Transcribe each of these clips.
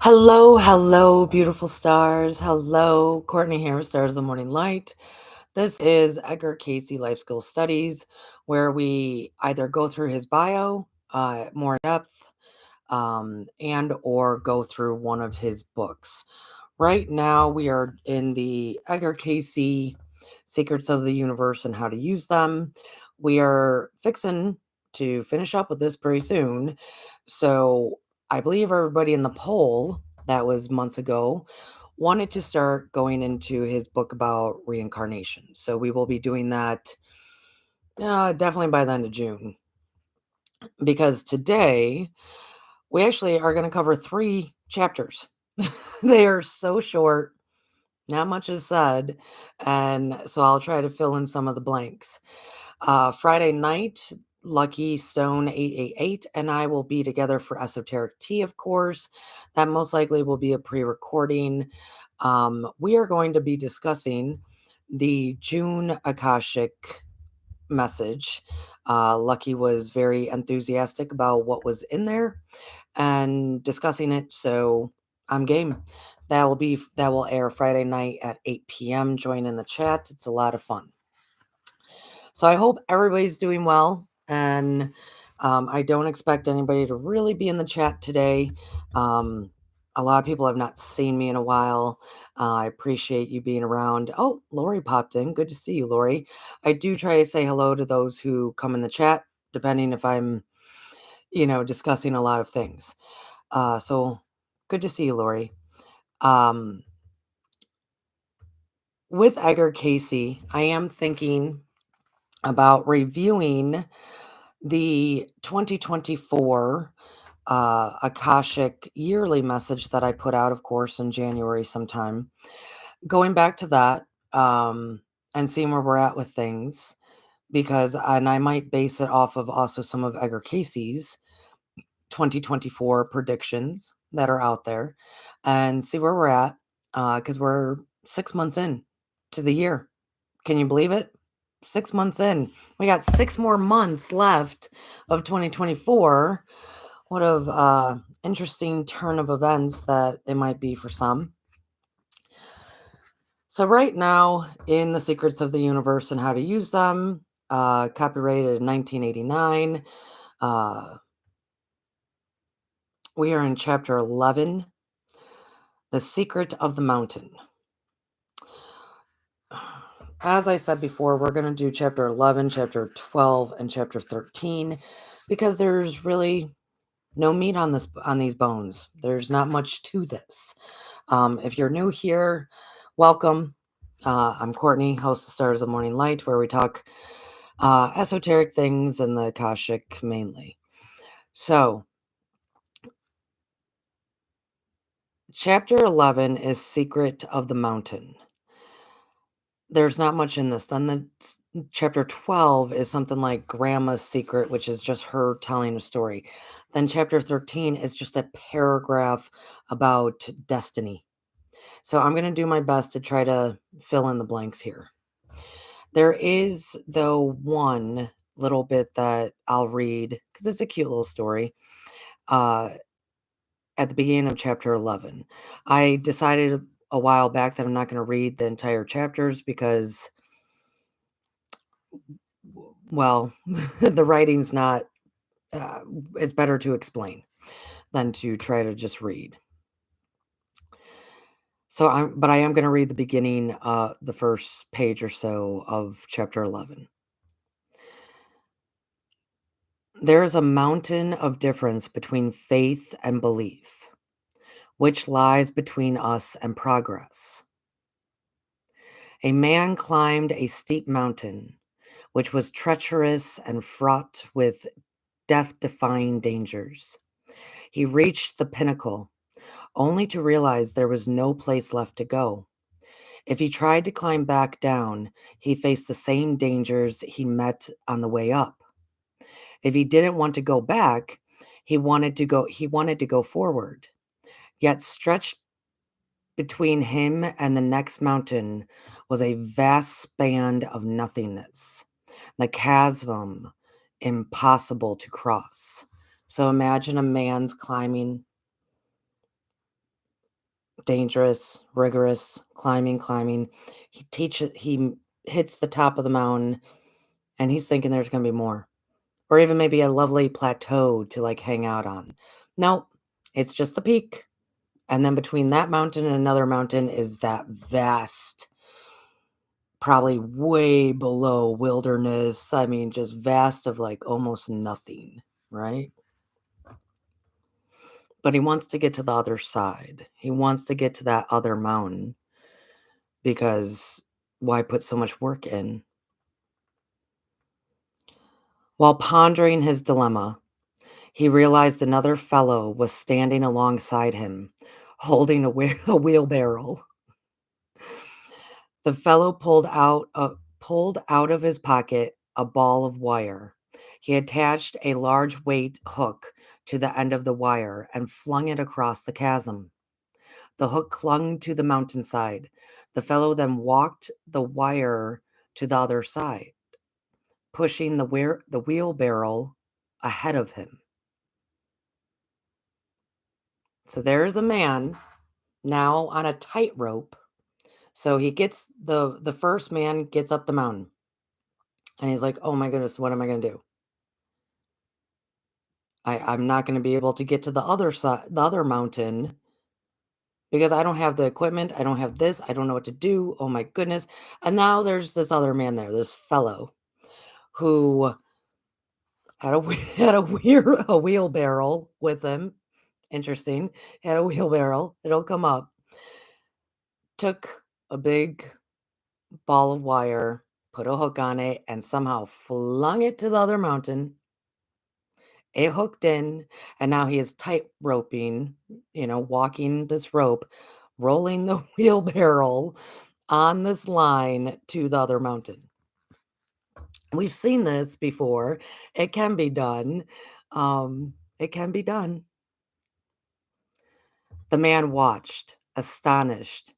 Hello, hello, beautiful stars. Hello, Courtney here, Stars of the Morning Light. This is Edgar Cayce Life Skill Studies, where we either go through his bio more in depth and or go through one of his books. Right now, we are in the Edgar Cayce Secrets of the Universe and How to Use Them. We are fixing to finish up with this pretty soon. So I believe everybody in the poll that was months ago wanted to start going into his book about reincarnation. So we will be doing that definitely by the end of June. Because today we actually are going to cover 3 chapters. They are so short, not much is said, and so I'll try to fill in some of the blanks. Friday night, Lucky Stone 888 and I will be together for Esoteric Tea, of course. That most likely will be a pre-recording. We are going to be discussing the June Akashic message. Lucky was very enthusiastic about what was in there and discussing it, so I'm game. That will air Friday night at 8 p.m. Join in the chat. It's a lot of fun. So I hope everybody's doing well, and I don't expect anybody to really be in the chat today. A lot of people have not seen me in a while. I appreciate you being around. Oh, Lori popped in. Good to see you, Lori. I do try to say hello to those who come in the chat, depending if I'm, discussing a lot of things. So good to see you, Lori. Um, with Edgar Cayce, I am thinking about reviewing the 2024 Akashic yearly message that I put out, of course, in January sometime. Going back to that and seeing where we're at with things, and I might base it off of also some of Edgar Cayce's 2024 predictions that are out there and see where we're at because we're 6 months in to the year. Can you believe it? 6 months in. We got 6 more months left of 2024. What a interesting turn of events that it might be for some. So right now, in The Secrets of the Universe and How to Use Them, copyrighted in 1989, we are in chapter 11, The Secret of the Mountain. As I said before, we're going to do chapter 11, chapter 12, and chapter 13 because there's really no meat on these bones. There's not much to this. If you're new here, welcome. I'm Courtney, host of Stars of the Morning Light, where we talk esoteric things and the Akashic mainly. So, chapter 11 is Secret of the Mountain. There's not much in this. Then chapter 12 is something like Grandma's Secret, which is just her telling a story. Then chapter 13 is just a paragraph about destiny. So I'm going to do my best to try to fill in the blanks here. There is, though, one little bit that I'll read because it's a cute little story. At the beginning of chapter 11, I decided a while back that I'm not going to read the entire chapters because, well, the writing's not, it's better to explain than to try to just read. But I am going to read the beginning, the first page or so of chapter 11. There is a mountain of difference between faith and belief, which lies between us and progress. A man climbed a steep mountain, which was treacherous and fraught with death-defying dangers. He reached the pinnacle, only to realize there was no place left to go. If he tried to climb back down, he faced the same dangers he met on the way up. If he didn't want to go back, he wanted to go forward. Yet stretched between him and the next mountain was a vast span of nothingness, the chasm impossible to cross. So imagine a man's climbing dangerous, rigorous, climbing, climbing. He hits the top of the mountain and he's thinking there's going to be more, or even maybe a lovely plateau to like hang out on. No, it's just the peak. And then between that mountain and another mountain is that vast, probably way below wilderness. I mean, just vast of like almost nothing, right? But he wants to get to the other side. He wants to get to that other mountain because why put so much work in? While pondering his dilemma, he realized another fellow was standing alongside him, holding a wheelbarrow. The fellow pulled out of his pocket a ball of wire. He attached a large weight hook to the end of the wire and flung it across the chasm. The hook clung to the mountainside. The fellow then walked the wire to the other side, pushing the wheelbarrow ahead of him. So there is a man now on a tightrope. So he gets the first man gets up the mountain and he's like, "Oh my goodness, what am I going to do? I'm not going to be able to get to the other side, the other mountain because I don't have the equipment. I don't have this. I don't know what to do. Oh my goodness." And now there's this other man there, this fellow who had had a wheelbarrow with him. Interesting. Had a wheelbarrow. It'll come up. Took a big ball of wire, put a hook on it, and somehow flung it to the other mountain. It hooked in, and now he is tight roping, walking this rope, rolling the wheelbarrow on this line to the other mountain. We've seen this before. It can be done. It can be done. The man watched, astonished,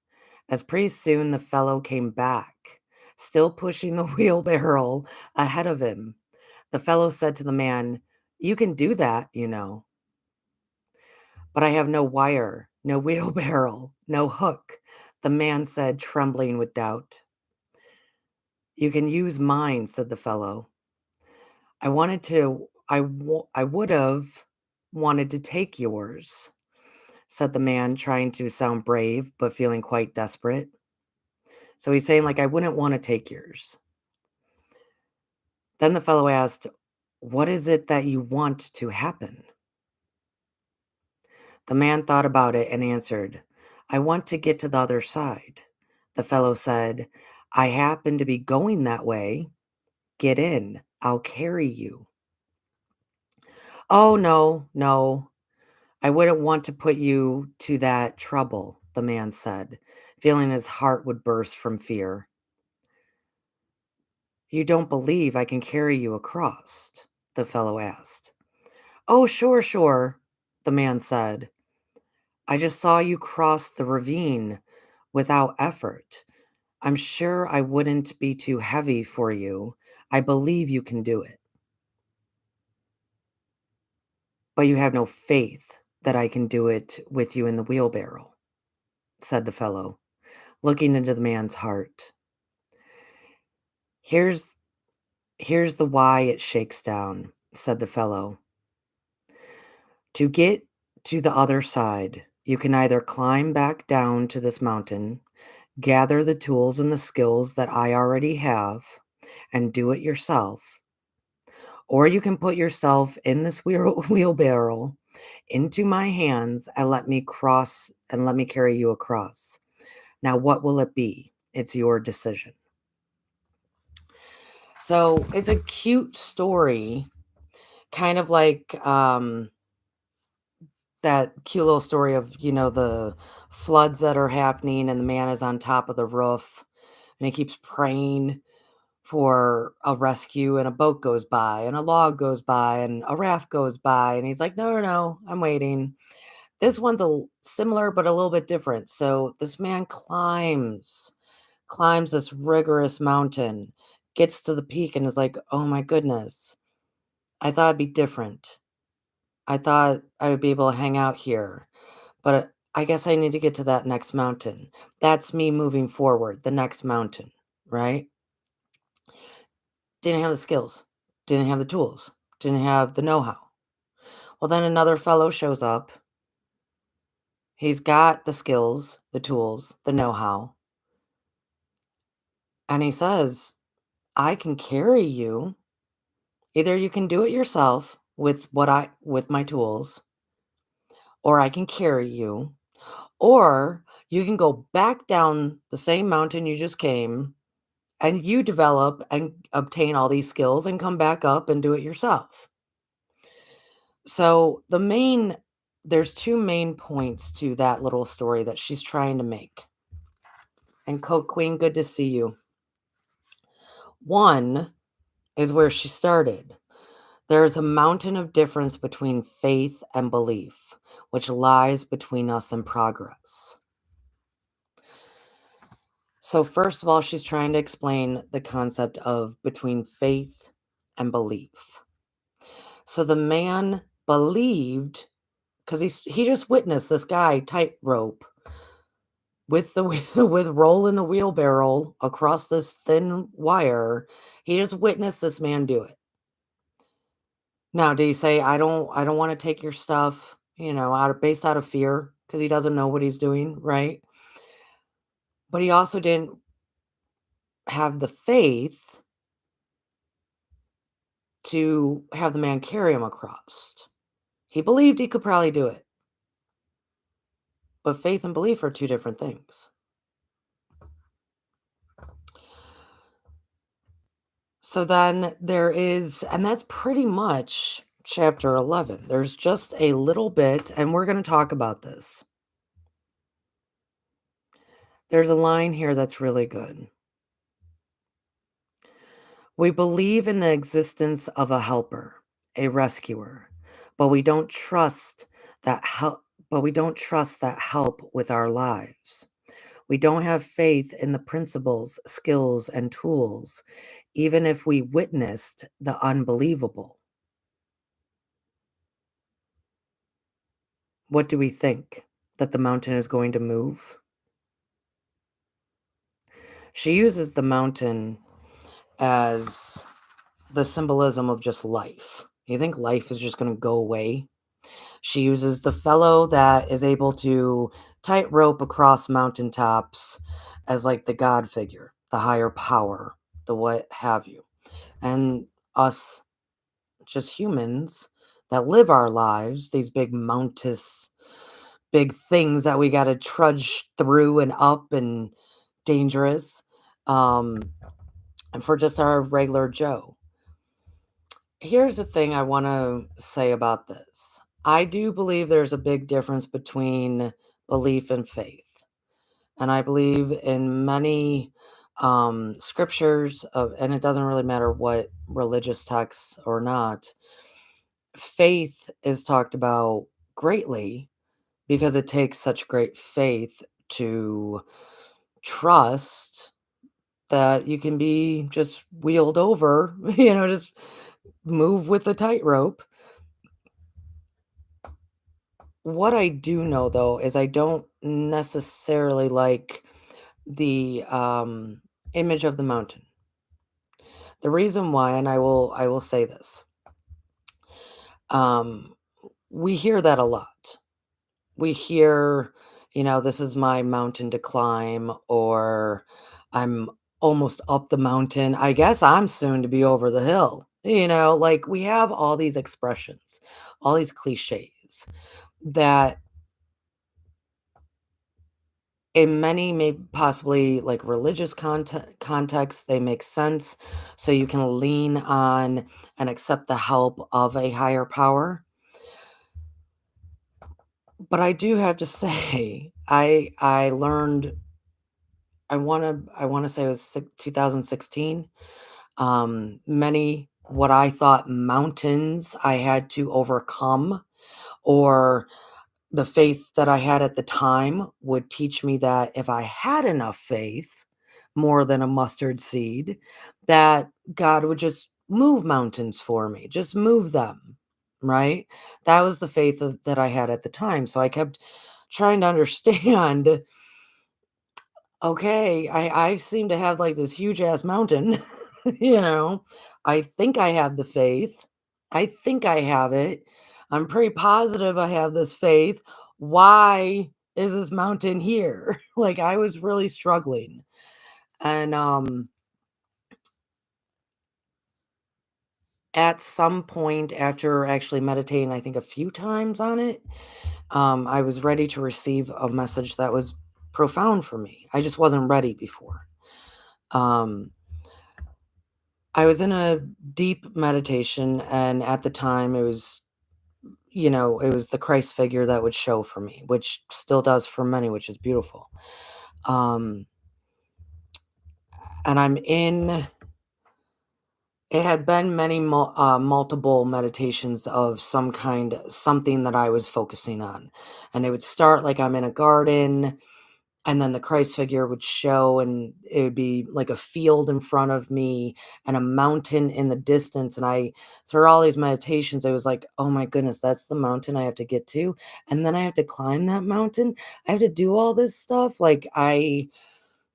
as pretty soon the fellow came back, still pushing the wheelbarrow ahead of him. The fellow said to the man, "You can do that, you know." "But I have no wire, no wheelbarrow, no hook," the man said, trembling with doubt. "You can use mine," said the fellow. I would have wanted to take yours," said the man, trying to sound brave, but feeling quite desperate. So he's saying, like, "I wouldn't want to take yours." Then the fellow asked, "What is it that you want to happen?" The man thought about it and answered, "I want to get to the other side." The fellow said, "I happen to be going that way. Get in. I'll carry you." "Oh, no, no. I wouldn't want to put you to that trouble," the man said, feeling his heart would burst from fear. "You don't believe I can carry you across?" the fellow asked. "Oh, sure, sure," the man said. "I just saw you cross the ravine without effort. I'm sure I wouldn't be too heavy for you. I believe you can do it." "But you have no faith that I can do it with you in the wheelbarrow," said the fellow, looking into the man's heart. Here's here's the why it shakes down," said the fellow. "To get to the other side, you can either climb back down to this mountain, gather the tools and the skills that I already have, and do it yourself, or you can put yourself in this wheelbarrow into my hands and let me carry you across. Now, what will it be? It's your decision." So it's a cute story, kind of like that cute little story of, the floods that are happening and the man is on top of the roof and he keeps praying for a rescue and a boat goes by and a log goes by and a raft goes by and he's like, "No, no, no, I'm waiting." This one's similar but a little bit different. So this man climbs this rigorous mountain, gets to the peak and is like, "Oh my goodness, I thought it'd be different. I thought I would be able to hang out here, but I guess I need to get to that next mountain. That's me moving forward, the next mountain, right? Didn't have the skills, didn't have the tools, didn't have the know-how. Well, then another fellow shows up. He's got the skills, the tools, the know-how, and he says, "I can carry you. Either you can do it yourself with my tools, or I can carry you, or you can go back down the same mountain you just came and you develop and obtain all these skills and come back up and do it yourself." So there's two main points to that little story that she's trying to make. And Coke Queen, good to see you. One is where she started. There's a mountain of difference between faith and belief, which lies between us and progress. So, first of all, she's trying to explain the concept of between faith and belief. So, the man believed because he just witnessed this guy tightrope with the with rolling the wheelbarrow across this thin wire. He just witnessed this man do it. Now, did he say, I don't wanna take your stuff," based out of fear because he doesn't know what he's doing, right? But he also didn't have the faith to have the man carry him across. He believed he could probably do it, but faith and belief are two different things. So then and that's pretty much chapter 11. There's just a little bit, and we're gonna talk about this. There's a line here that's really good. We believe in the existence of a helper, a rescuer, but we don't trust that help with our lives. We don't have faith in the principles, skills, and tools, even if we witnessed the unbelievable. What do we think? That the mountain is going to move? She uses the mountain as the symbolism of just life. You think life is just going to go away? She uses the fellow that is able to tightrope across mountaintops as like the God figure, the higher power, the what have you. And us, just humans that live our lives, these big mountainous, big things that we got to trudge through and up and dangerous. Um, and for just our regular Joe. Here's the thing I want to say about this. I do believe there's a big difference between belief and faith. And I believe in many scriptures and it doesn't really matter what religious texts or not, faith is talked about greatly because it takes such great faith to trust that you can be just wheeled over, just move with a tightrope. What I do know though is I don't necessarily like the image of the mountain. The reason why, and I will say this, um, we hear that a lot. We hear, this is my mountain to climb, or I'm almost up the mountain. I guess I'm soon to be over the hill. Like we have all these expressions, all these cliches that in many may possibly like religious contexts, they make sense. So you can lean on and accept the help of a higher power. But I do have to say, I learned I wanna say it was 2016, many what I thought mountains I had to overcome, or the faith that I had at the time would teach me that if I had enough faith, more than a mustard seed, that God would just move mountains for me, just move them, right? That was the faith that I had at the time. So I kept trying to understand, okay, I seem to have like this huge ass mountain, you know. I think I have the faith. I think I have it. I'm pretty positive I have this faith. Why is this mountain here? Like I was really struggling. And at some point after actually meditating, I think a few times on it, I was ready to receive a message that was profound for me. I just wasn't ready before. Um, I was in a deep meditation, and at the time, it was, it was the Christ figure that would show for me, which still does for many, which is beautiful. Um, and it had been many multiple meditations of some kind, something that I was focusing on. And it would start like I'm in a garden, and then the Christ figure would show, and it would be like a field in front of me and a mountain in the distance. And through all these meditations, I was like, oh my goodness, that's the mountain I have to get to. And then I have to climb that mountain. I have to do all this stuff. Like I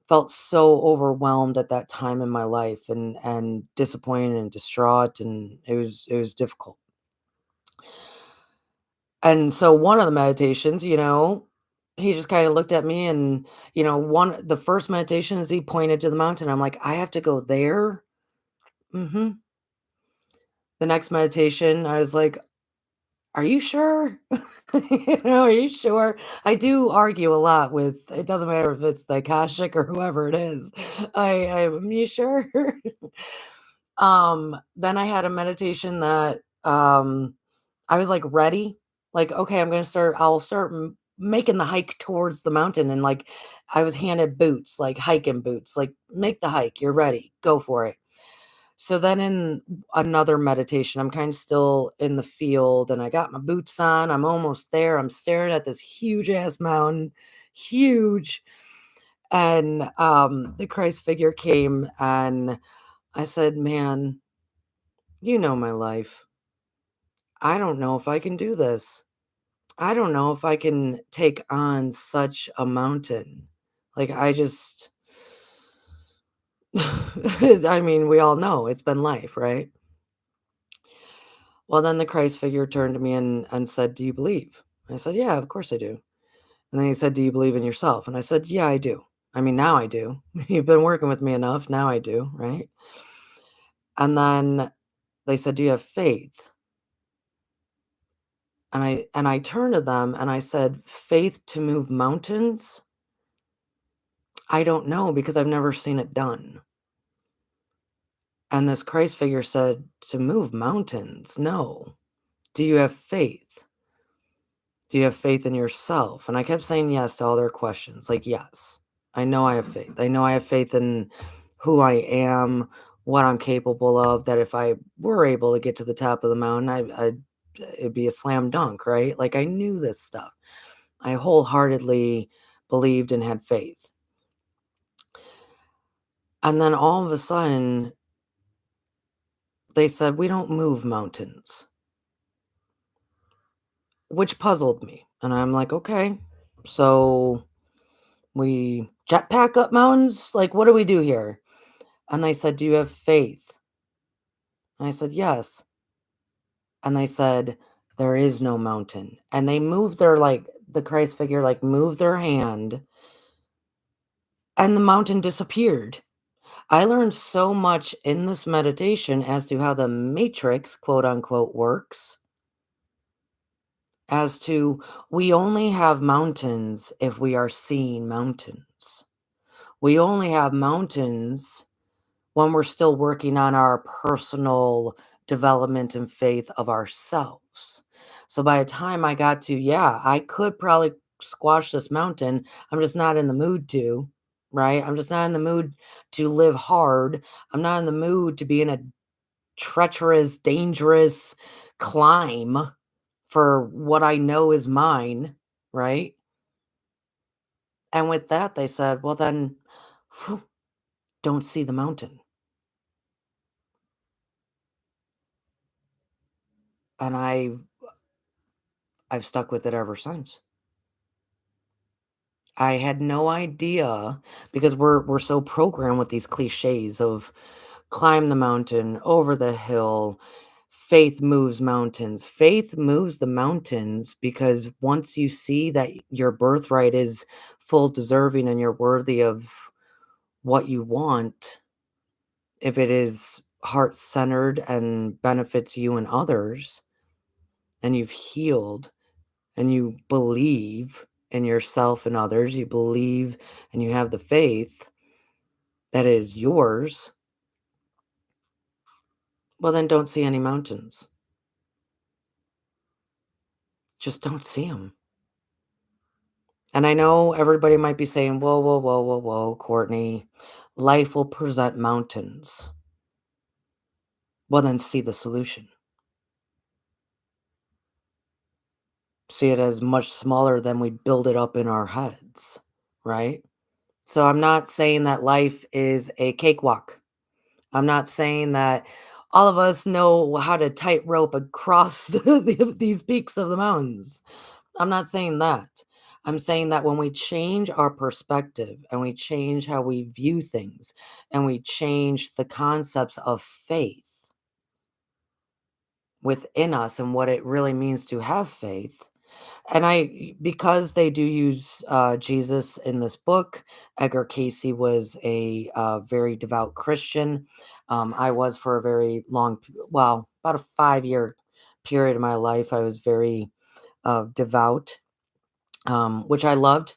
felt so overwhelmed at that time in my life, and disappointed and distraught, and it was difficult. And so one of the meditations, he just kind of looked at me, and one the first meditation is he pointed to the mountain. I'm like, I have to go there. hmm The next meditation, I was like, are you sure? Are you sure? I do argue a lot with, it doesn't matter if it's the Akashic or whoever it is. Am you sure? Then I had a meditation that I was like ready. Like, okay, I'll start making the hike towards the mountain. And like, I was handed boots, like hiking boots, like, make the hike. You're ready. Go for it. So then in another meditation, I'm kind of still in the field, and I got my boots on. I'm almost there. I'm staring at this huge ass mountain, huge. And the Christ figure came, and I said, man, you know my life. I don't know if I can do this. I don't know if I can take on such a mountain. Like, I just, I mean, we all know it's been life, right? Well, then the Christ figure turned to me and said, do you believe? I said, yeah, of course I do. And then he said, do you believe in yourself? And I said, yeah, I do. I mean, now I do. You've been working with me enough. Now I do, right? And then they said, do you have faith? And I turned to them and I said, faith to move mountains? I don't know because I've never seen it done. And this Christ figure said, to move mountains? No. Do you have faith? Do you have faith in yourself? And I kept saying yes to all their questions. Like, yes, I know I have faith. I know I have faith in who I am, what I'm capable of, that if I were able to get to the top of the mountain, it'd be a slam dunk, right? Like, I knew this stuff. I wholeheartedly believed and had faith. And then all of a sudden, they said, we don't move mountains, which puzzled me. And I'm like, okay, so we jetpack up mountains? Like, what do we do here? And they said, do you have faith? And I said, yes. And they said, there is no mountain. And they moved the Christ figure, like, moved their hand, and the mountain disappeared. I learned so much in this meditation as to how the matrix, quote unquote, works, as to we only have mountains if we are seeing mountains. We only have mountains when we're still working on our personal development and faith of ourselves. So by the time I got to, yeah, I could probably squash this mountain. I'm just not in the mood to, right? I'm just not in the mood to live hard. I'm not in the mood to be in a treacherous, dangerous climb for what I know is mine, right? And with that, they said, well, then phew, don't see the mountain. And I've stuck with it ever since. I had no idea because we're so programmed with these cliches of climb the mountain, over the hill, faith moves mountains. Faith moves the mountains because once you see that your birthright is full deserving and you're worthy of what you want, if it is heart-centered and benefits you and others, and you've healed and you believe in yourself and others, you believe and you have the faith that is yours, well, then don't see any mountains. Just don't see them. And I know everybody might be saying, whoa, whoa, whoa, whoa, whoa, Courtney, life will present mountains. Well, then see the solution. See it as much smaller than we build it up in our heads, right? So I'm not saying that life is a cakewalk. I'm not saying that all of us know how to tightrope across these peaks of the mountains. I'm not saying that. I'm saying that when we change our perspective and we change how we view things and we change the concepts of faith within us and what it really means to have faith, and because they do use, Jesus in this book. Edgar Cayce was a, very devout Christian. I was for a very long p well, about a 5-year period of my life, I was very, devout, which I loved.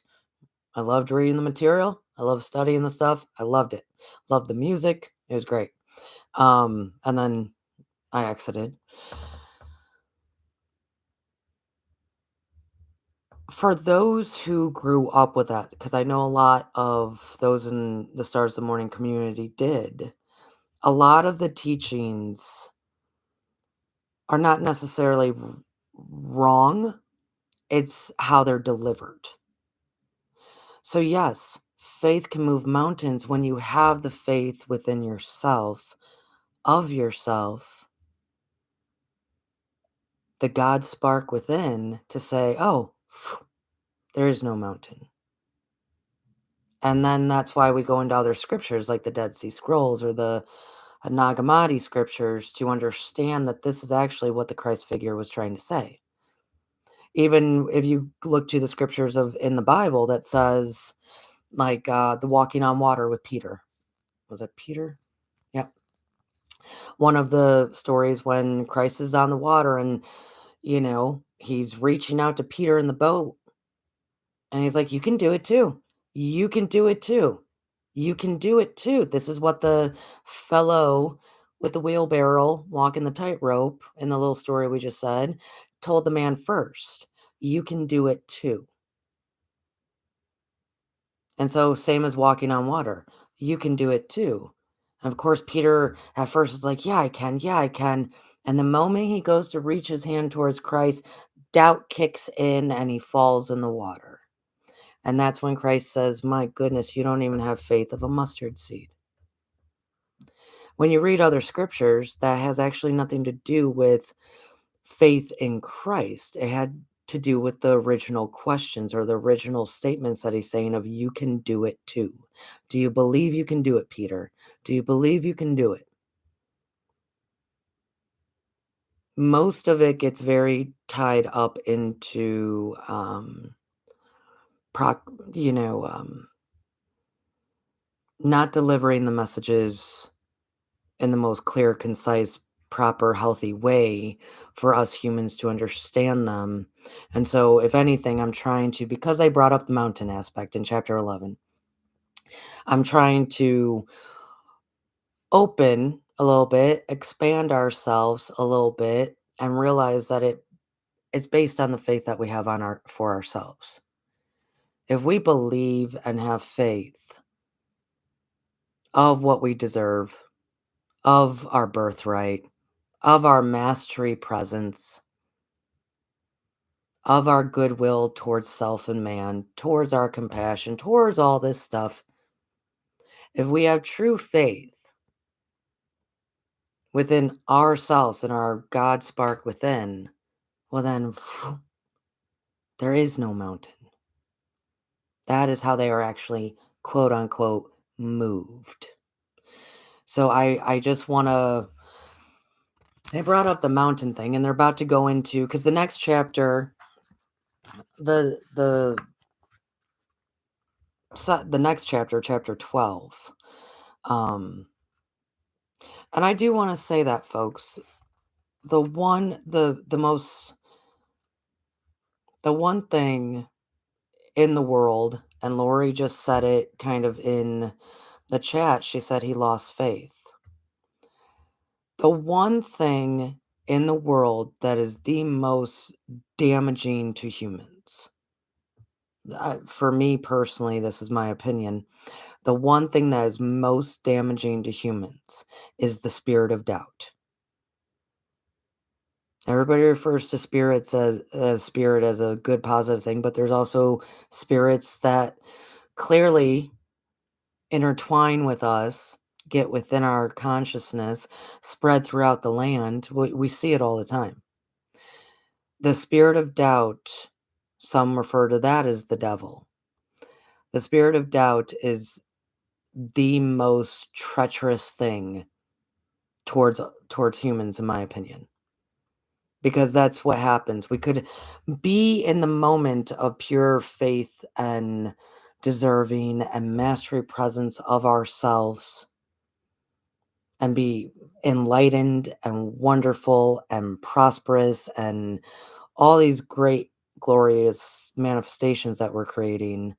I loved reading the material. I loved studying the stuff. I loved it. Loved the music. It was great. And then I exited. For those who grew up with that, because I know a lot of those in the Stars of the Morning community did, a lot of the teachings are not necessarily wrong, it's how they're delivered. So, yes, faith can move mountains when you have the faith within yourself, of yourself, the God spark within to say, oh, there is no mountain. And then that's why we go into other scriptures like the Dead Sea Scrolls or the Nag Hammadi scriptures to understand that this is actually what the Christ figure was trying to say. Even if you look to the scriptures of in the Bible that says, like the walking on water with Peter. Was it Peter? Yeah. One of the stories when Christ is on the water and, he's reaching out to Peter in the boat and he's like, you can do it too. You can do it too. You can do it too. This is what the fellow with the wheelbarrow walking the tightrope in the little story we just said told the man first. You can do it too. And so, same as walking on water, you can do it too. Of course, Peter at first is like, yeah, I can. Yeah, I can. And the moment he goes to reach his hand towards Christ, doubt kicks in and he falls in the water. And that's when Christ says, my goodness, you don't even have faith of a mustard seed. When you read other scriptures, that has actually nothing to do with faith in Christ. It had to do with the original questions or the original statements that he's saying of you can do it too. Do you believe you can do it, Peter? Do you believe you can do it? Most of it gets very tied up into proc you know, not delivering the messages in the most clear, concise, proper, healthy way for us humans to understand them. And so, if anything, I'm trying to, because I brought up the mountain aspect in chapter 11, I'm trying to open a little bit, expand ourselves a little bit, and realize that it's based on the faith that we have on our for ourselves. If we believe and have faith of what we deserve, of our birthright, of our mastery presence, of our goodwill towards self and man, towards our compassion, towards all this stuff, if we have true faith within ourselves and our God spark within, well, then there is no mountain. That is how they are actually, quote unquote, moved. So I just want to. They brought up the mountain thing, and they're about to go into, because the next chapter, the the next chapter, chapter 12. Um, and I do want to say that, folks, the one thing in the world, and Lori just said it kind of in the chat, she said he lost faith. The one thing in the world that is the most damaging to humans, for me personally, this is my opinion, the one thing that is most damaging to humans is the spirit of doubt. Everybody refers to spirits as spirit as a good positive thing, but there's also spirits that clearly intertwine with us, get within our consciousness, spread throughout the land. We see it all the time. The spirit of doubt, some refer to that as the devil. The spirit of doubt is the most treacherous thing towards humans, in my opinion, because that's what happens. We could be in the moment of pure faith and deserving and mastery presence of ourselves and be enlightened and wonderful and prosperous and all these great glorious manifestations that we're creating.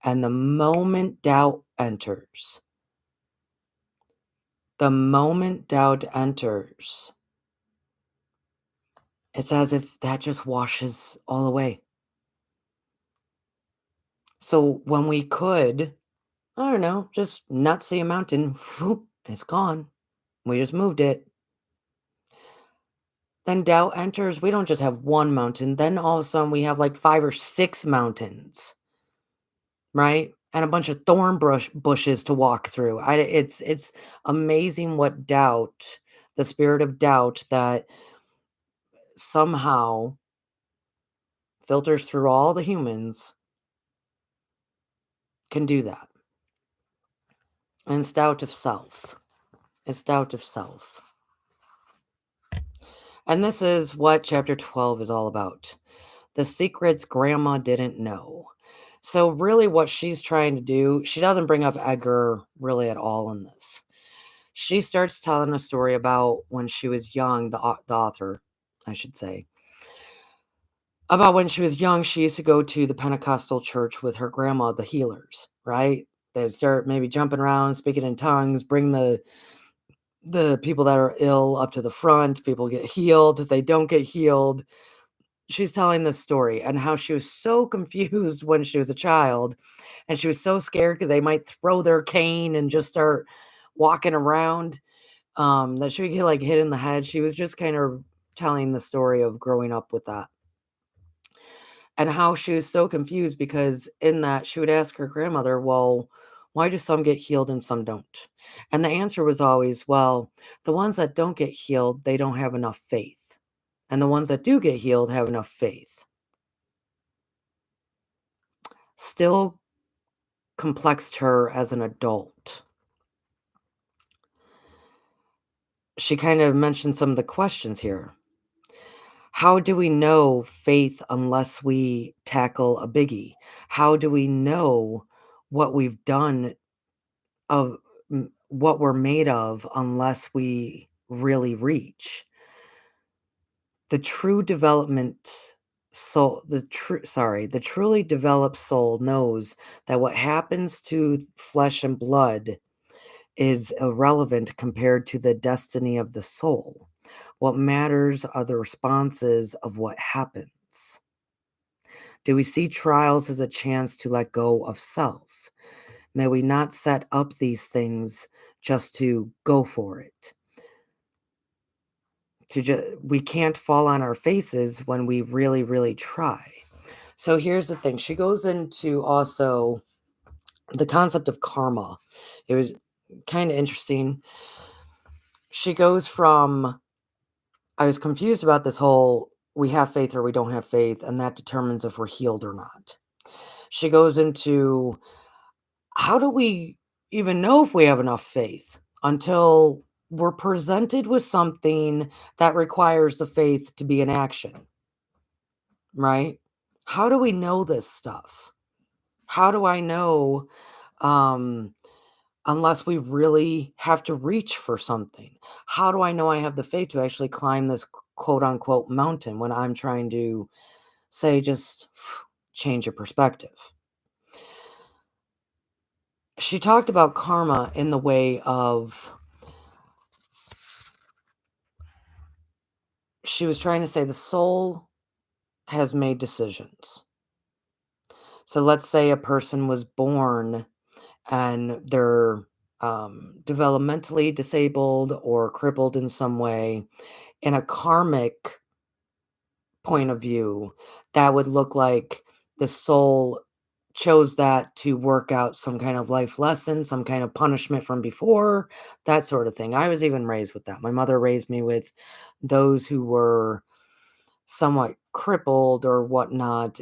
And the moment doubt enters, the moment doubt enters, it's as if that just washes all away. So when we could, I don't know, just not see a mountain, whoop, it's gone. We just moved it. Then doubt enters. We don't just have one mountain. Then all of a sudden we have like 5 or 6 mountains, right? And a bunch of bushes to walk through. It's amazing what doubt, the spirit of doubt that somehow filters through all the humans, can do that. And it's doubt of self. It's doubt of self. And this is what chapter 12 is all about. The secrets grandma didn't know. So really what she's trying to do, she doesn't bring up Edgar really at all in this. She starts telling a story about when she was young, the author, I should say, about when she was young, she used to go to the Pentecostal church with her grandma, the healers, right? They'd start maybe jumping around, speaking in tongues, bring the people that are ill up to the front, people get healed, they don't get healed. She's telling this story and how she was so confused when she was a child, and she was so scared because they might throw their cane and just start walking around, that she would get, like, hit in the head. She was just kind of telling the story of growing up with that, and how she was so confused because in that she would ask her grandmother, "Well, why do some get healed and some don't?" And the answer was always, "Well, the ones that don't get healed, they don't have enough faith, and the ones that do get healed have enough faith." Still complexed her as an adult. She kind of mentioned some of the questions here. How do we know faith unless we tackle a biggie? How do we know what we've done of what we're made of unless we really reach? The true development soul, the truly developed soul knows that what happens to flesh and blood is irrelevant compared to the destiny of the soul. What matters are the responses of what happens. Do we see trials as a chance to let go of self? May we not set up these things just to go for it. We can't fall on our faces when we really, really try. So here's the thing. She goes into also the concept of karma. It was kind of interesting. She goes from, I was confused about this whole we have faith or we don't have faith, and that determines if we're healed or not. She goes into how do we even know if we have enough faith until we're presented with something that requires the faith to be in action, right? How do we know this stuff? How do I know um unless we really have to reach for something? How do I know I have the faith to actually climb this quote unquote mountain when I'm trying to say just change your perspective? She talked about karma in the way of she was trying to say the soul has made decisions. So let's say a person was born and they're developmentally disabled or crippled in some way. In a karmic point of view, that would look like the soul chose that to work out some kind of life lesson, some kind of punishment from before, that sort of thing. I was even raised with that. My mother raised me with those who were somewhat crippled or whatnot.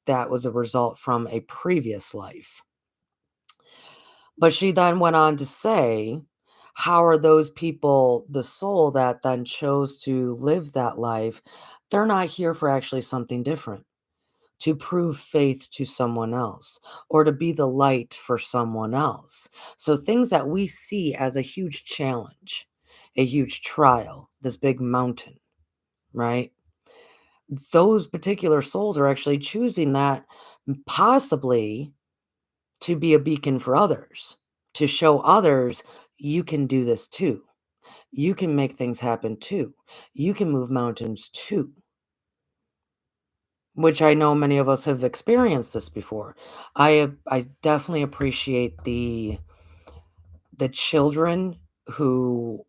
That was a result from a previous life. But she then went on to say, how are those people, the soul that then chose to live that life, they're not here for actually something different, to prove faith to someone else or to be the light for someone else. So things that we see as a huge challenge, a huge trial, this big mountain, right? Those particular souls are actually choosing that possibly to be a beacon for others, to show others you can do this too. You can make things happen too. You can move mountains too, which I know many of us have experienced this before. I definitely appreciate the children who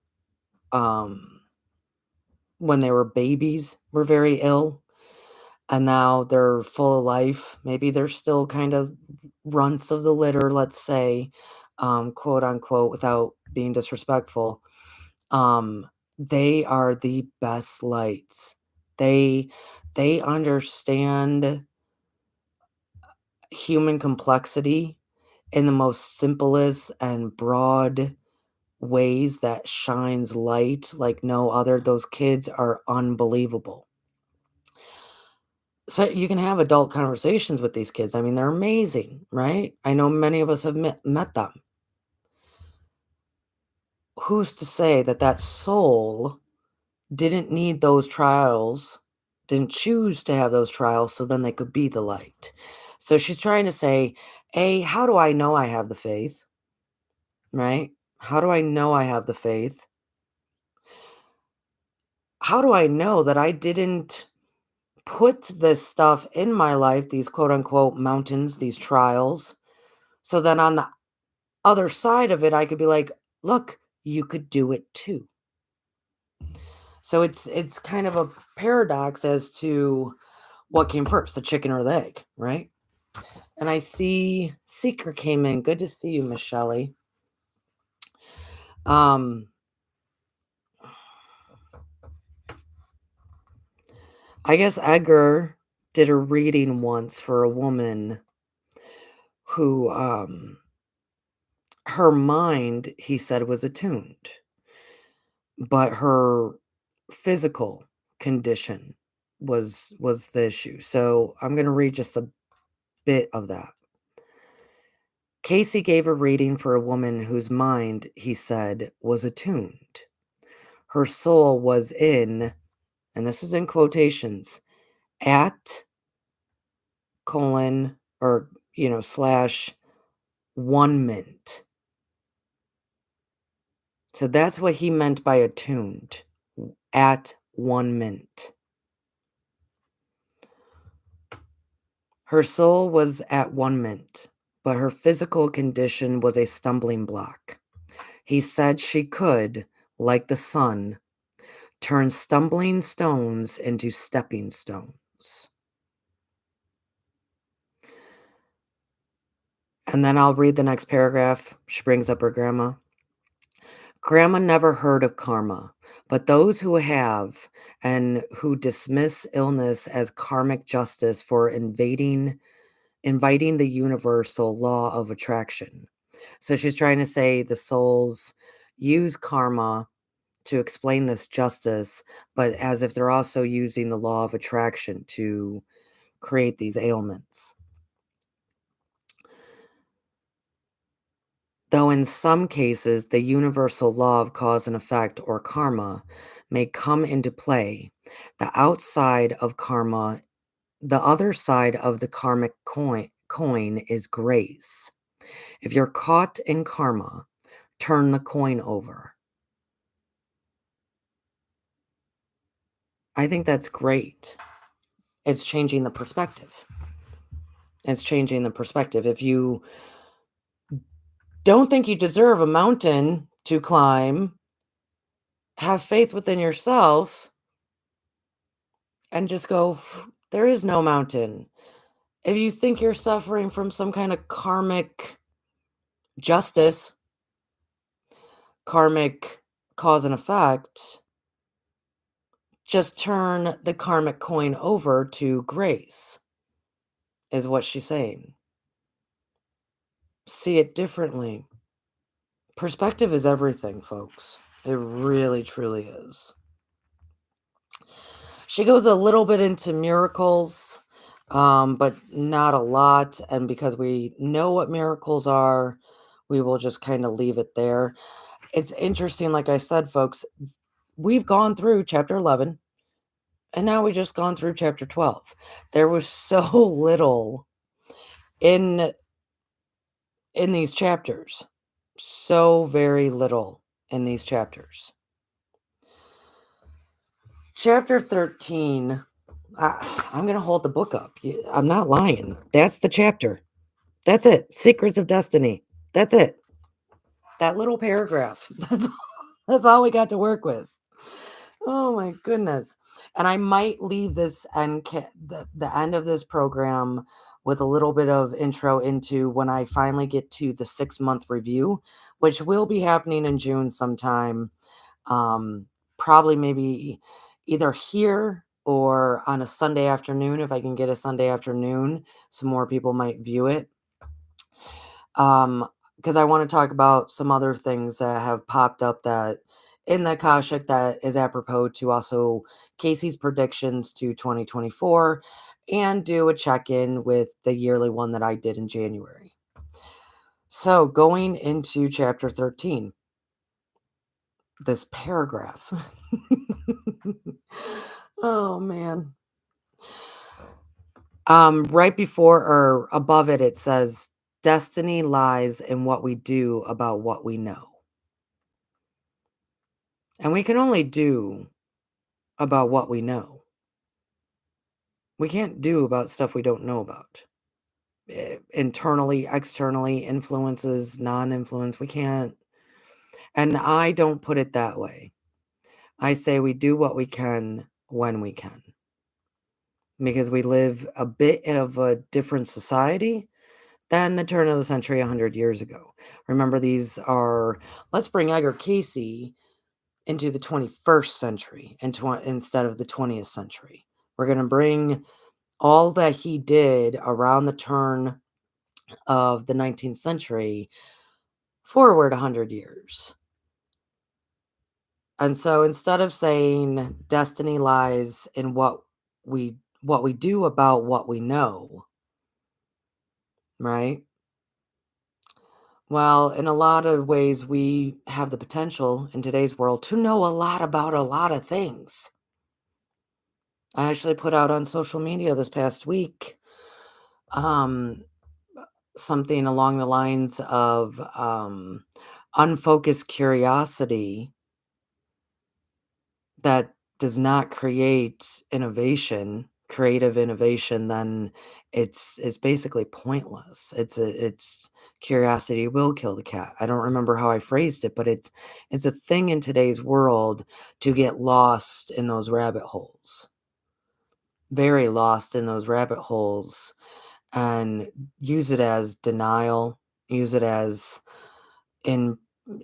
when they were babies were very ill and now they're full of life. Maybe they're still kind of runts of the litter, let's say, quote unquote, without being disrespectful. Um, they are the best lights. They they understand human complexity in the most simplest and broad ways that shines light like no other. Those kids are unbelievable. So you can have adult conversations with these kids. I mean, they're amazing, right? I know many of us have met them. Who's to say that that soul didn't need those trials, didn't choose to have those trials so then they could be the light? So she's trying to say, A, how do I know I have the faith, right? How do I know I have the faith? How do I know that I didn't put this stuff in my life, these quote unquote mountains, these trials, so then on the other side of it, I could be like, "Look, you could do it too." So it's kind of a paradox as to what came first, the chicken or the egg, right? And I see Seeker came in. Good to see you, Miss Shelley. Um, I guess Edgar did a reading once for a woman who her mind, he said, was attuned, but her physical condition was the issue. So I'm going to read just a bit of that. Cayce gave a reading for a woman whose mind, he said, was attuned. Her soul was in, and this is in quotations, at colon or slash 1 mint. So that's what he meant by attuned. At 1 mint. Her soul was at 1 mint, but her physical condition was a stumbling block. He said she could, like the sun, turn stumbling stones into stepping stones. And then I'll read the next paragraph. She brings up her grandma. Grandma never heard of karma, but those who have and who dismiss illness as karmic justice for invading inviting the universal law of attraction. So she's trying to say the souls use karma to explain this justice, but as if they're also using the law of attraction to create these ailments. Though in some cases, the universal law of cause and effect, or karma, may come into play, the outside of karma, the other side of the karmic coin is grace. If you're caught in karma, turn the coin over. I think that's great. It's changing the perspective. It's changing the perspective. If you don't think you deserve a mountain to climb, have faith within yourself and just go, there is no mountain. If you think you're suffering from some kind of karmic justice, karmic cause and effect, just turn the karmic coin over to grace, is what she's saying. See it differently. Perspective is everything, folks. It really, truly is. She goes a little bit into miracles, but not a lot. And because we know what miracles are, we will just kind of leave it there. It's interesting, like I said, folks, we've gone through chapter 11, and now we just gone through chapter 12. There was so little in these chapters. So very little in these chapters. Chapter 13, I'm going to hold the book up. I'm not lying. That's the chapter. That's it. Secrets of Destiny. That's it. That little paragraph. That's all we got to work with. Oh my goodness. And I might leave this and the end of this program with a little bit of intro into when I finally get to the 6-month review, which will be happening in June sometime. Probably maybe either here or on a Sunday afternoon. If I can get a Sunday afternoon, some more people might view it. Because I want to talk about some other things that have popped up that in the Akashic that is apropos to also Cayce's predictions to 2024, and do a check-in with the yearly one that I did in January. So going into chapter 13, this paragraph. Oh man. Right before or above it, it says, destiny lies in what we do about what we know. And we can only do about what we know. We can't do about stuff we don't know about. Internally, externally, influences, non-influence, we can't. And I don't put it that way. I say we do what we can when we can. Because we live a bit of a different society than the turn of the century 100 years ago. Remember, these are, let's bring Edgar Cayce into the 21st century instead of the 20th century. We're going to bring all that he did around the turn of the 19th century forward 100 years. And so instead of saying destiny lies in what we do about what we know, right? Well, in a lot of ways, we have the potential in today's world to know a lot about a lot of things. I actually put out on social media this past week um, something along the lines of unfocused curiosity that does not create innovation, creative innovation, then it's basically pointless. It's curiosity will kill the cat. I don't remember how I phrased it, but it's a thing in today's world to get lost in those rabbit holes. Very lost in those rabbit holes, and use it as denial, use it as in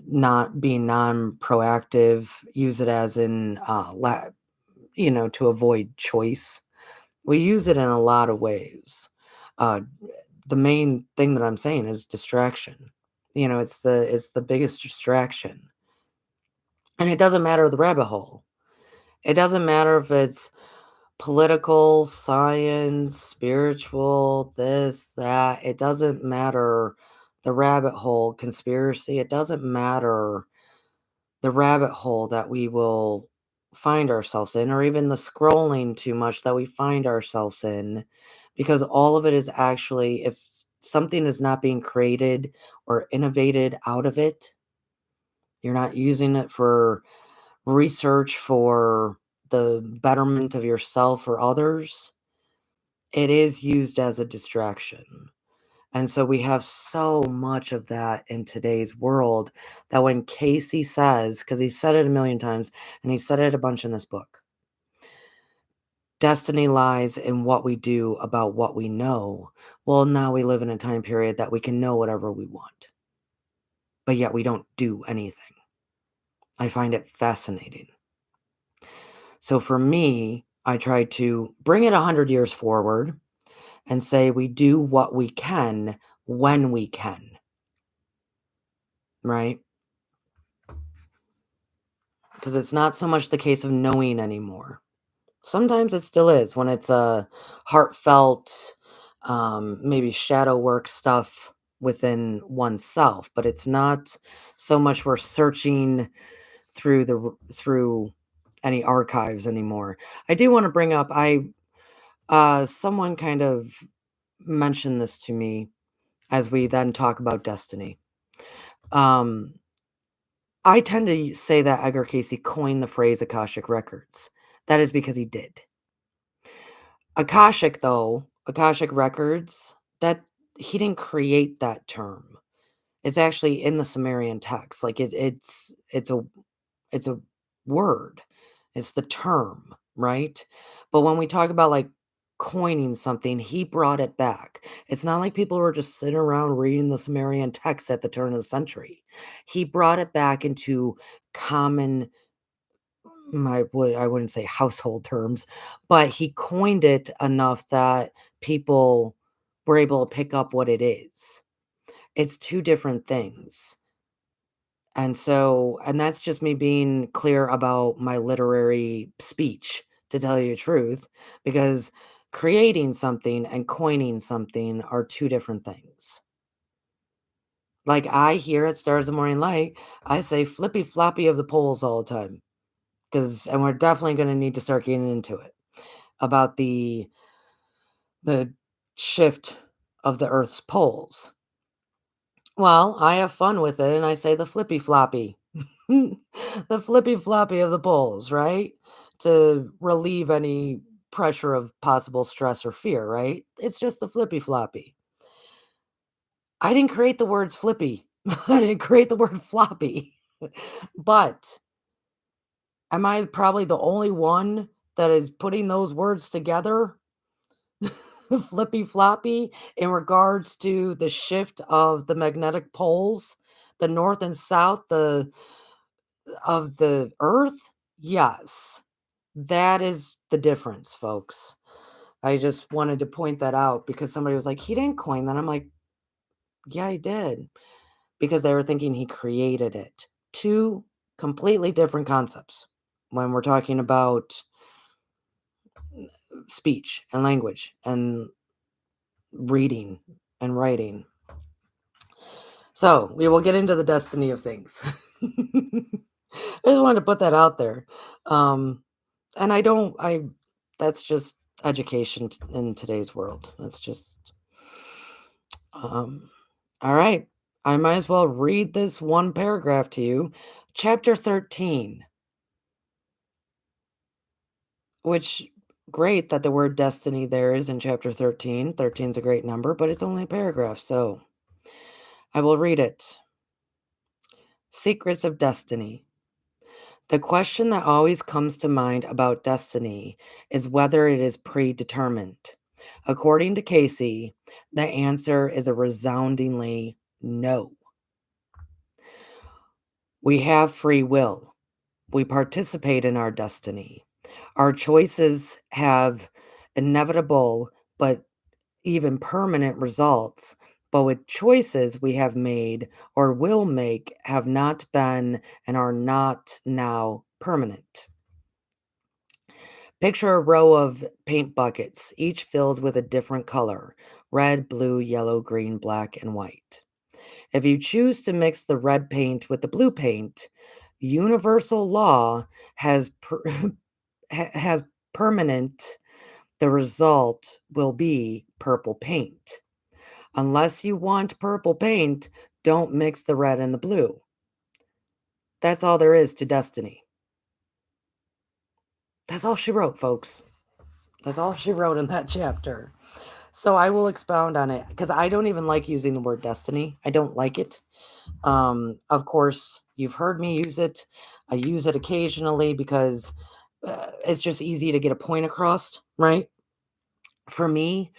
not being non-proactive, use it as in to avoid choice. We use it in a lot of ways. the main thing that I'm saying is distraction. It's the biggest distraction. And it doesn't matter the rabbit hole. It doesn't matter if it's political, science, spiritual, this, that. It doesn't matter the rabbit hole, conspiracy. It doesn't matter the rabbit hole that we will find ourselves in, or even the scrolling too much that we find ourselves in, because all of it is actually, if something is not being created or innovated out of it, you're not using it for research for the betterment of yourself or others, it is used as a distraction. And so we have so much of that in today's world that when Cayce says, because he said it a million times and he said it a bunch in this book, destiny lies in what we do about what we know. Well, now we live in a time period that we can know whatever we want, but yet we don't do anything. I find it fascinating. So for me, I try to bring it 100 years forward and say we do what we can when we can, right? Because it's not so much the case of knowing anymore. Sometimes it still is when it's a heartfelt, maybe shadow work stuff within oneself, but it's not so much we're searching through any archives anymore. I do want to bring up, I someone kind of mentioned this to me as we then talk about destiny. Um, I tend to say that Edgar Cayce coined the phrase Akashic Records. That is because he did. Akashic, though, Akashic Records, that he didn't create that term. It's actually in the Sumerian text. Like it's a word. It's the term, right? But when we talk about like coining something, he brought it back. It's not like people were just sitting around reading the Sumerian text at the turn of the century. He brought it back into common, I wouldn't say household terms, but he coined it enough that people were able to pick up what it is. It's two different things. And that's just me being clear about my literary speech, to tell you the truth, because creating something and coining something are two different things. Like I hear at Stars of Morning Light, I say flippy floppy of the poles all the time. And we're definitely going to need to start getting into it about the shift of the Earth's poles. Well, I have fun with it and I say the flippy floppy. The flippy floppy of the poles, right? To relieve any pressure of possible stress or fear, right? It's just the flippy floppy. I didn't create the words flippy. I didn't create the word floppy. But am I probably the only one that is putting those words together? Flippy floppy in regards to the shift of the magnetic poles, the north and south, of the earth? Yes. That is the difference, folks. I just wanted to point that out because somebody was like, "He didn't coin that." I'm like, "Yeah, he did." Because they were thinking he created it. Two completely different concepts when we're talking about speech and language and reading and writing. So, we will get into the destiny of things. I just wanted to put that out there. Um, and that's just education in today's world. That's just, um, all right. I might as well read this one paragraph to you. Chapter 13, which great that the word destiny there is in chapter 13. 13 is a great number, but it's only a paragraph. So I will read it. Secrets of Destiny. The question that always comes to mind about destiny is whether it is predetermined. According to Cayce, the answer is a resoundingly no. We have free will. We participate in our destiny. Our choices have inevitable but even permanent results, but with choices we have made or will make have not been and are not now permanent. Picture a row of paint buckets, each filled with a different color: red, blue, yellow, green, black, and white. If you choose to mix the red paint with the blue paint, universal law has has permanent the result will be purple paint. Unless you want purple paint, don't mix the red and the blue. That's all there is to destiny. That's all she wrote, folks. That's all she wrote in that chapter. So I will expound on it because I don't even like using the word destiny. I don't like it. Of course, you've heard me use it. I use it occasionally because it's just easy to get a point across, right? For me,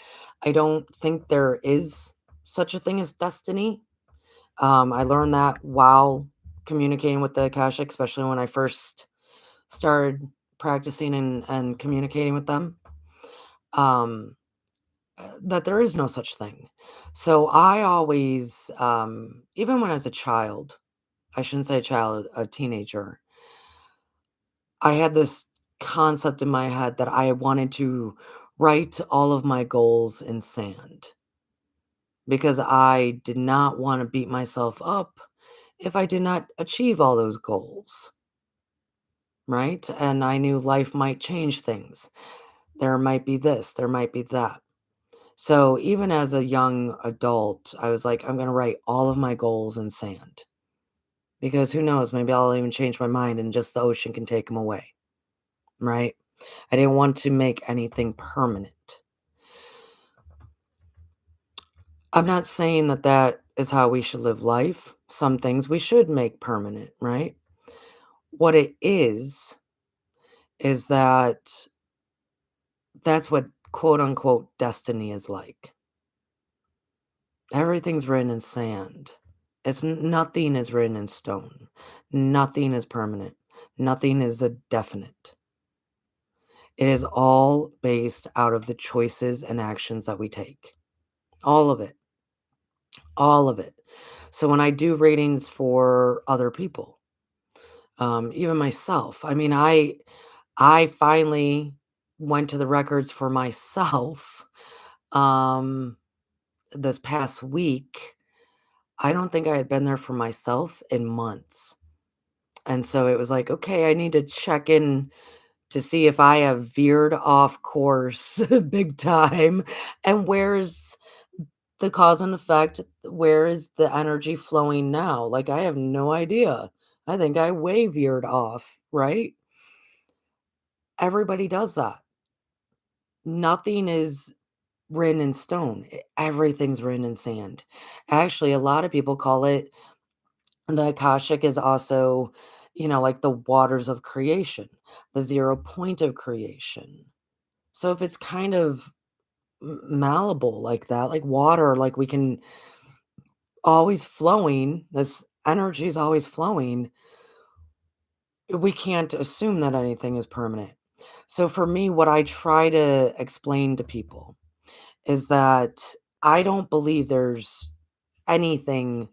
I don't think there is such a thing as destiny. I learned that while communicating with the Akashic, especially when I first started practicing and communicating with them. Um, that there is no such thing. So I always, even when I was a child, I shouldn't say a child, a teenager, I had this concept in my head that I wanted to write all of my goals in sand because I did not want to beat myself up if I did not achieve all those goals, right? And I knew life might change things. There might be this, there might be that. So even as a young adult, I was like, I'm going to write all of my goals in sand because who knows, maybe I'll even change my mind and just the ocean can take them away, right? I didn't want to make anything permanent. I'm not saying that that is how we should live life. Some things we should make permanent, right? What it is that that's what quote unquote destiny is like. Everything's written in sand. Nothing is written in stone. Nothing is permanent. Nothing is a definite. It is all based out of the choices and actions that we take. All of it. All of it. So when I do ratings for other people, even myself, I mean, I finally went to the records for myself um this past week. I don't think I had been there for myself in months. And so it was like, okay, I need to check in to see if I have veered off course big time. And where's the cause and effect? Where is the energy flowing now? Like, I have no idea. I think I way veered off, right? Everybody does that. Nothing is written in stone, everything's written in sand. Actually, a lot of people call it the Akashic is also, like the waters of creation, the 0 point of creation. So if it's kind of malleable like that, like water, like we can always flowing, this energy is always flowing, we can't assume that anything is permanent. So for me, what I try to explain to people is that I don't believe there's anything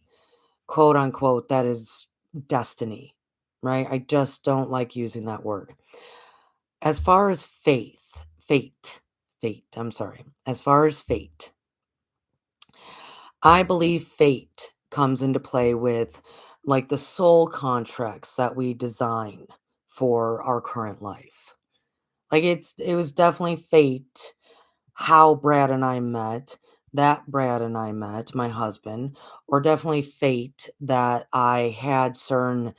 quote unquote that is destiny, right? I just don't like using that word. As far as fate, I'm sorry. As far as fate, I believe fate comes into play with like the soul contracts that we design for our current life. Like it was definitely fate how Brad and I met, that Brad and I met, my husband, or definitely fate that I had certain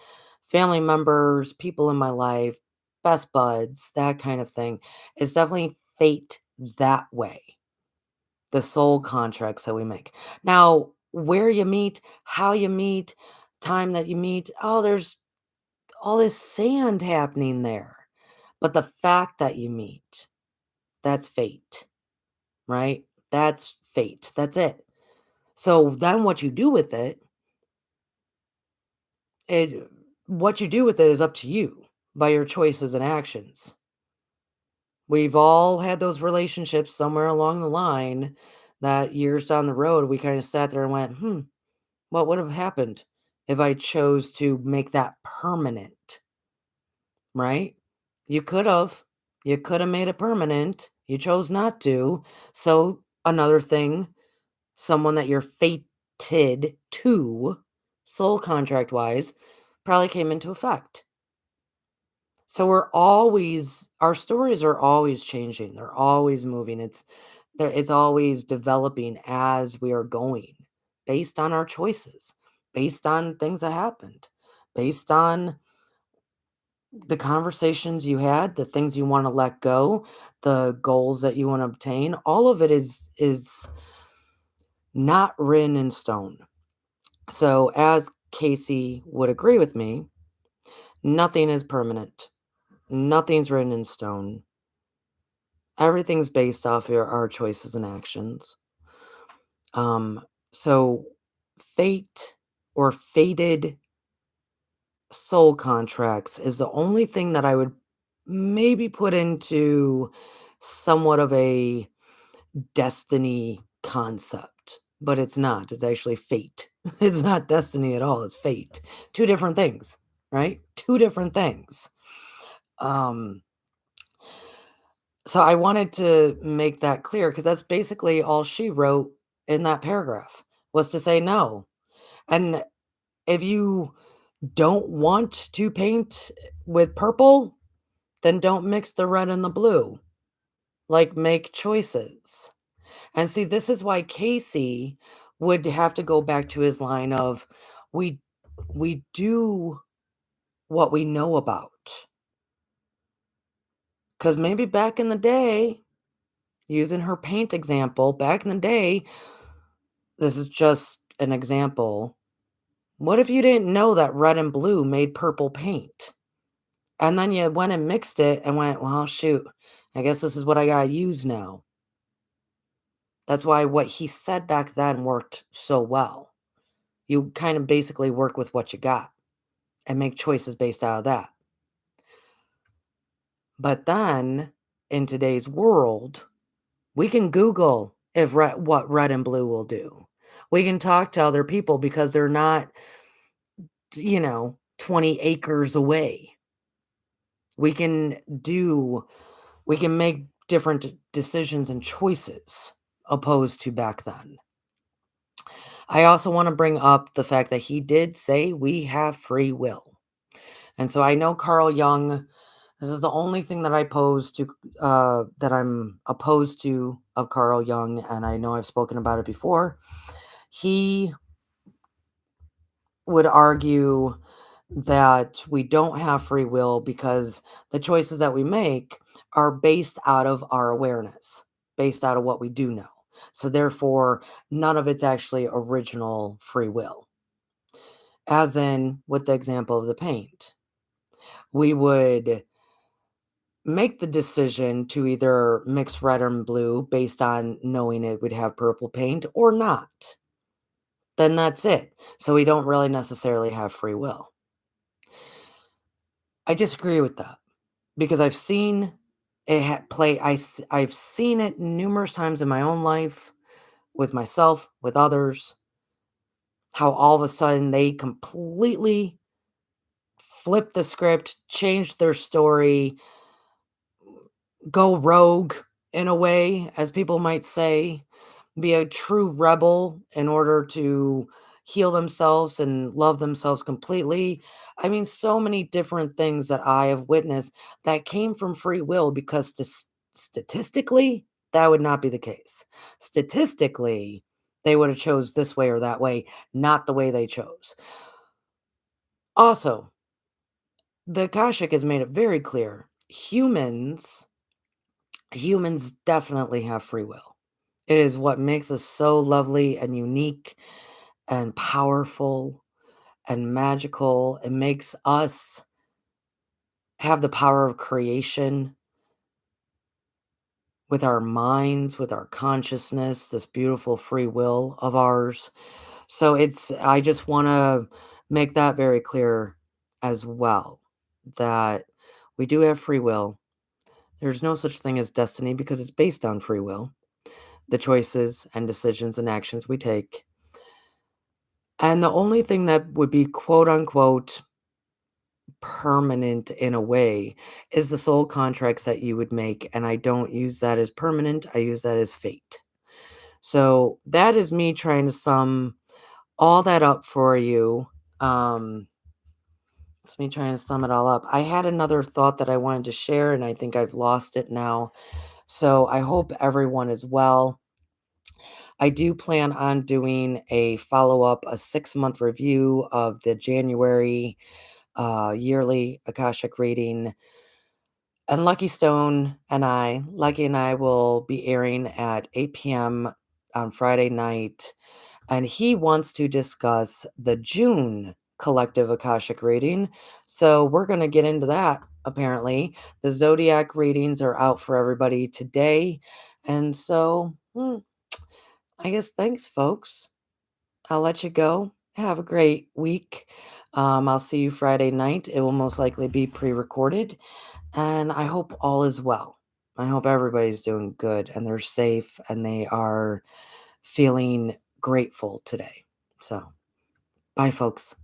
family members, people in my life, best buds, that kind of thing. It's definitely fate that way. The soul contracts that we make. Now, where you meet, how you meet, time that you meet, oh, there's all this sand happening there. But the fact that you meet, that's fate, right? That's fate. That's it. So then it what you do with it is up to you by your choices and actions. We've all had those relationships somewhere along the line that years down the road, we kind of sat there and went, what would have happened if I chose to make that permanent, right? You could have. You could have made it permanent. You chose not to. So, another thing, someone that you're fated to, soul contract wise, probably came into effect. So our stories are always changing. They're always moving. It's always developing as we are going based on our choices, based on things that happened, based on the conversations you had, the things you want to let go, the goals that you want to obtain. All of it is not written in stone. So as Casey would agree with me, nothing is permanent. Nothing's written in stone. Everything's based off our choices and actions. Um, so fate or fated soul contracts is the only thing that I would maybe put into somewhat of a destiny concept, but it's not. It's actually fate. It's not destiny at all. It's fate. Two different things, right? Two different things. Um, So I wanted to make that clear because that's basically all she wrote in that paragraph was to say no. And if you don't want to paint with purple, then don't mix the red and the blue. Like make choices. And see, this is why Casey would have to go back to his line of we we do what we know about. Cuz maybe back in the day, using her paint example, back in the day, this is just an example. What if you didn't know that red and blue made purple paint? And then you went and mixed it and went, well, shoot, I guess this is what I gotta use now. That's why what he said back then worked so well. You kind of basically work with what you got and make choices based out of that. But then in today's world, we can Google what red and blue will do. We can talk to other people because they're not 20 acres away. We can do we can make different decisions and choices opposed to back then. I also want to bring up the fact that he did say we have free will. And so I know Carl Jung, this is the only thing that that I'm opposed to of Carl Jung, and I know I've spoken about it before. He would argue that we don't have free will because the choices that we make are based out of our awareness, based out of what we do know. So therefore, none of it's actually original free will. As in with the example of the paint, we would make the decision to either mix red and blue based on knowing it would have purple paint or not. Then that's it. So we don't really necessarily have free will. I disagree with that. Because I've seen it play I've seen it numerous times in my own life, with myself, with others, how all of a sudden they completely flip the script, change their story, go rogue in a way, as people might say, be a true rebel in order to heal themselves and love themselves completely. I mean, so many different things that I have witnessed that came from free will because statistically, that would not be the case. Statistically, they would have chose this way or that way, not the way they chose. Also, the Akashic has made it very clear humans definitely have free will. It is what makes us so lovely and unique and powerful and magical. It makes us have the power of creation with our minds, with our consciousness, this beautiful free will of ours. So I just want to make that very clear as well that we do have free will. There's no such thing as destiny because it's based on free will. the choices and decisions and actions we take. And the only thing that would be quote unquote permanent in a way is the soul contracts that you would make. And I don't use that as permanent, I use that as fate. So that is me trying to sum all that up for you. Um, it's me trying to sum it all up. I had another thought that I wanted to share, and I think I've lost it now. So I hope everyone is well. I do plan on doing a follow up, a 6 month review of the January yearly Akashic reading. And Lucky and I will be airing at 8 p.m. on Friday night. And he wants to discuss the June collective Akashic reading. So we're going to get into that, apparently. The zodiac readings are out for everybody today. And so, I guess thanks, folks. I'll let you go. Have a great week. I'll see you Friday night. It will most likely be pre recorded. And I hope all is well. I hope everybody's doing good and they're safe and they are feeling grateful today. So, bye, folks.